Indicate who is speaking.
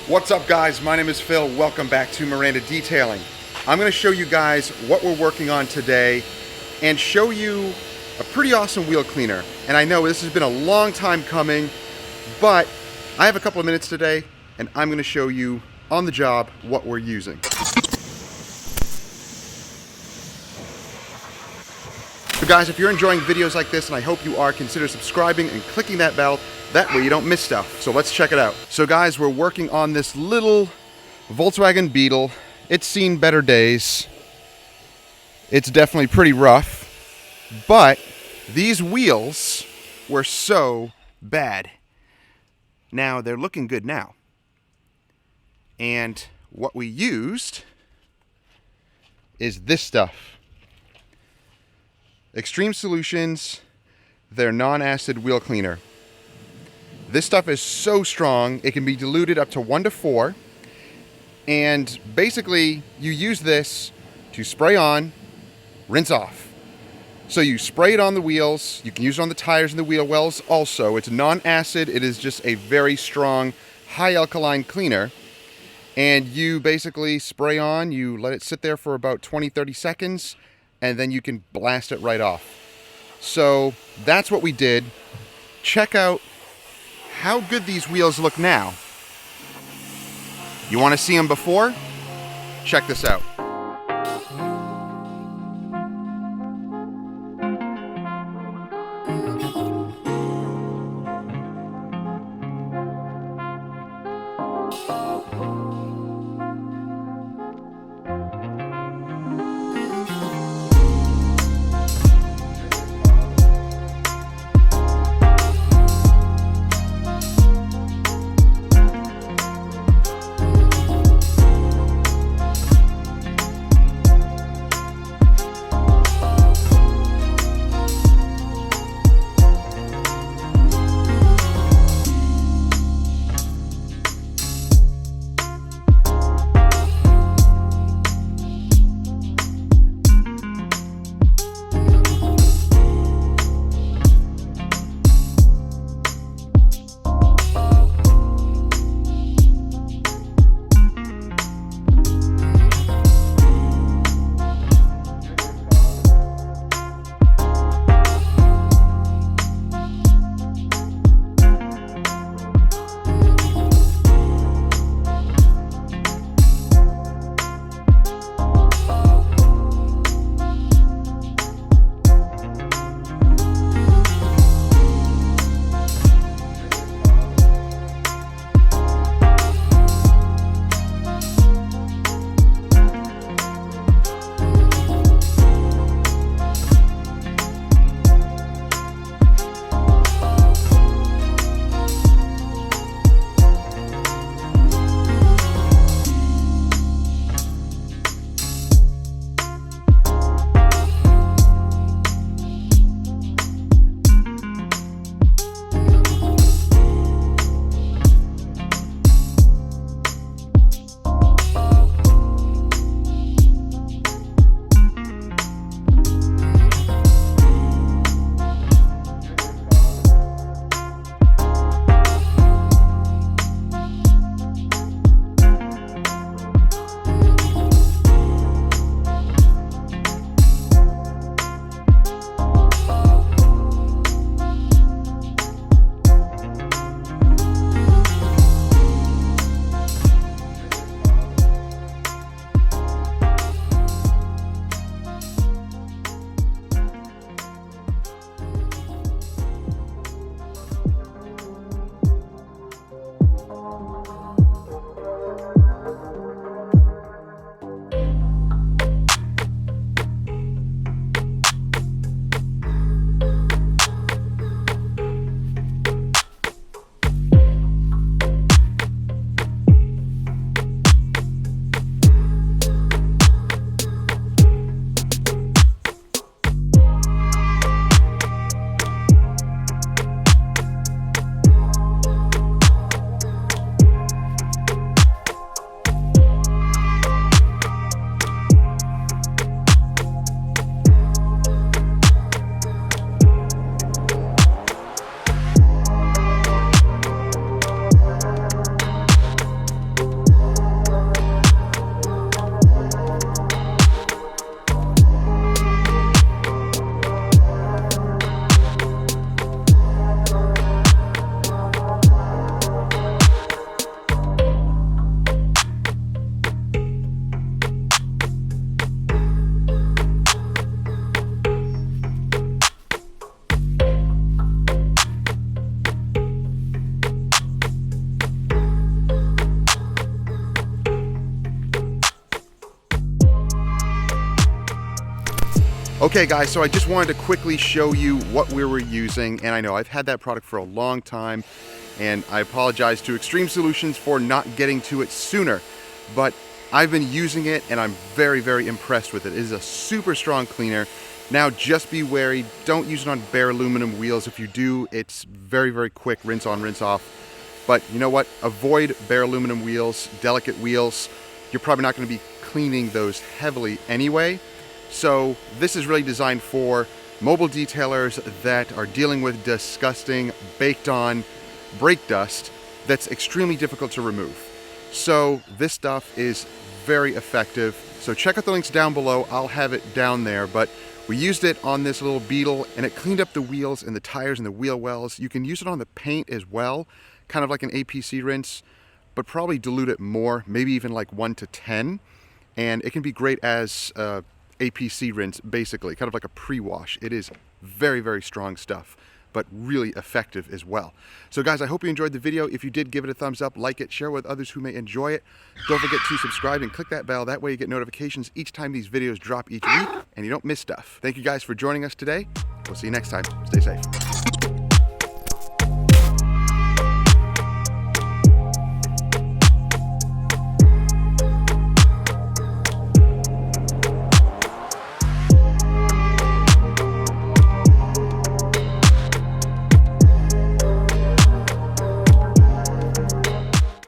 Speaker 1: What's up, guys? My name is Phil. Welcome back to Miranda Detailing. I'm going to show you guys what we're working on today and show you a pretty awesome wheel cleaner. And I know this has been a long time coming, but I have a couple of minutes today and I'm going to show you on the job what we're using. So guys, if you're enjoying videos like this, and I hope you are, consider subscribing and clicking that bell. That way you don't miss stuff. So let's check it out. So guys, we're working on this little Volkswagen Beetle. It's seen better days. It's definitely pretty rough, but these wheels were so bad. Now they're looking good now. And what we used is this stuff. Xtreme Solutions, their non-acid wheel cleaner. This stuff is so strong, it can be diluted up to 1 to 4. And basically, you use this to spray on, rinse off. So you spray it on the wheels, you can use it on the tires and the wheel wells also. It's non-acid, it is just a very strong, high alkaline cleaner. And you basically spray on, you let it sit there for about 20-30 seconds, and then you can blast it right off. So that's what we did. Check out how good these wheels look now. You want to see them before? Check this out. Okay guys, so I just wanted to quickly show you what we were using, and I know I've had that product for a long time, and I apologize to Xtreme Solutions for not getting to it sooner, but I've been using it and I'm very, very impressed with it. It is a super strong cleaner. Now just be wary, don't use it on bare aluminum wheels. If you do, it's very, very quick, rinse on, rinse off. But you know what? Avoid bare aluminum wheels, delicate wheels. You're probably not going to be cleaning those heavily anyway. So this is really designed for mobile detailers that are dealing with disgusting, baked on brake dust that's extremely difficult to remove. So this stuff is very effective. So check out the links down below. I'll have it down there, but we used it on this little Beetle and it cleaned up the wheels and the tires and the wheel wells. You can use it on the paint as well, kind of like an APC rinse, but probably dilute it more, maybe even like 1 to 10. And it can be great as APC rinse, basically, kind of like a pre-wash. It is very, very strong stuff, but really effective as well. So guys, I hope you enjoyed the video. If you did, give it a thumbs up, like it, share with others who may enjoy it. Don't forget to subscribe and click that bell. That way you get notifications each time these videos drop each week and you don't miss stuff. Thank you guys for joining us today. We'll see you next time. Stay safe.